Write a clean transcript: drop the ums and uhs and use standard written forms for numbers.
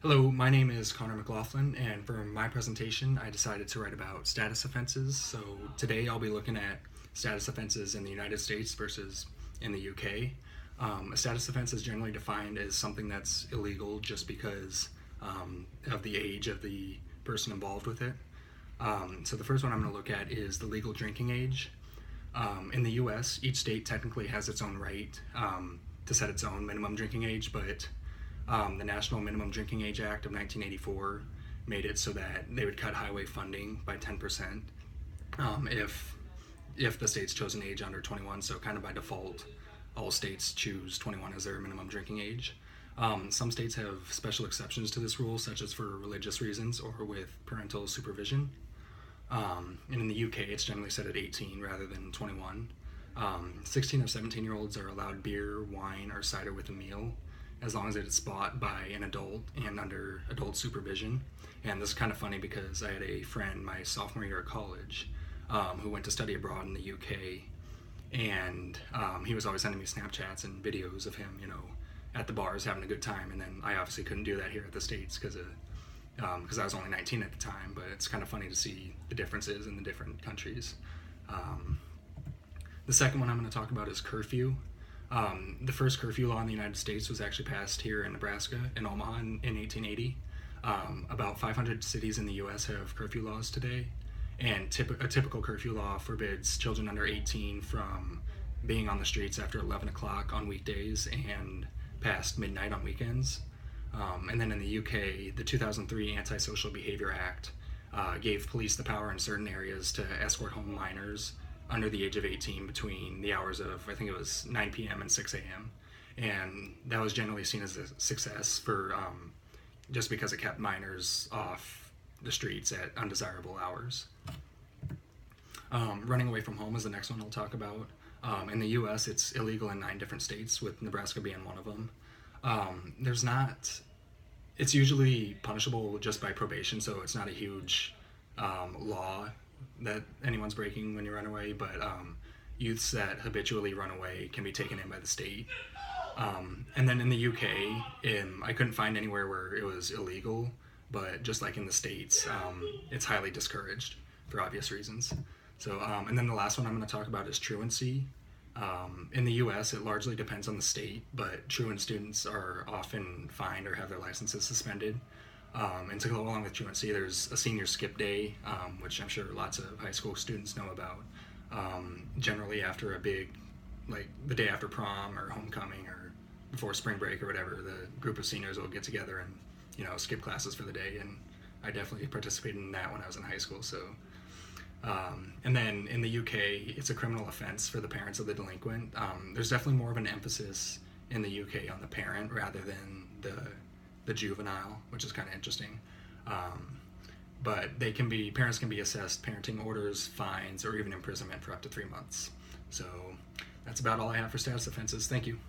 Hello, my name is Connor McLaughlin, and for my presentation, I decided to write about status offenses. So today I'll be looking at status offenses in the United States versus in the UK. A status offense is generally defined as something that's illegal just because of the age of the person involved with it. So the first one I'm going to look at is the legal drinking age. In the US, each state technically has its own right to set its own minimum drinking age, but the National Minimum Drinking Age Act of 1984 made it so that they would cut highway funding by 10% if the states chose an age under 21. So kind of by default, all states choose 21 as their minimum drinking age. Some states have special exceptions to this rule, such as for religious reasons or with parental supervision. And in the UK, it's generally set at 18 rather than 21. 16 or 17-year-olds are allowed beer, wine, or cider with a meal, as long as it's bought by an adult and under adult supervision. And this is kind of funny because I had a friend my sophomore year of college who went to study abroad in the UK, and he was always sending me Snapchats and videos of him, at the bars having a good time. And then I obviously couldn't do that here at the States because I was only 19 at the time, but it's kind of funny to see the differences in the different countries. The second one I'm going to talk about is curfew. The first curfew law in the United States was actually passed here in Nebraska, in Omaha, in 1880. About 500 cities in the U.S. have curfew laws today, and a typical curfew law forbids children under 18 from being on the streets after 11 o'clock on weekdays and past midnight on weekends. And then in the UK, the 2003 Antisocial Behavior Act gave police the power in certain areas to escort home minors under the age of 18 between the hours of, I think it was 9 p.m. and 6 a.m. And that was generally seen as a success for just because it kept minors off the streets at undesirable hours. Running away from home is the next one I'll talk about. In the U.S., it's illegal in 9 different states, with Nebraska being one of them. It's usually punishable just by probation, so it's not a huge law that anyone's breaking when you run away, but youths that habitually run away can be taken in by the state. And then in the UK, I couldn't find anywhere where it was illegal, but just like in the States, it's highly discouraged for obvious reasons. So, and then the last one I'm going to talk about is truancy. In the US, it largely depends on the state, but truant students are often fined or have their licenses suspended. And to go along with truancy, there's a senior skip day, which I'm sure lots of high school students know about. Generally after a big, like the day after prom or homecoming or before spring break or whatever, the group of seniors will get together and, skip classes for the day. And I definitely participated in that when I was in high school. So, and then in the UK, it's a criminal offense for the parents of the delinquent. There's definitely more of an emphasis in the UK on the parent rather than the juvenile, which is kind of interesting. But parents can be assessed parenting orders, fines, or even imprisonment for up to 3 months. So that's about all I have for status offenses. Thank you.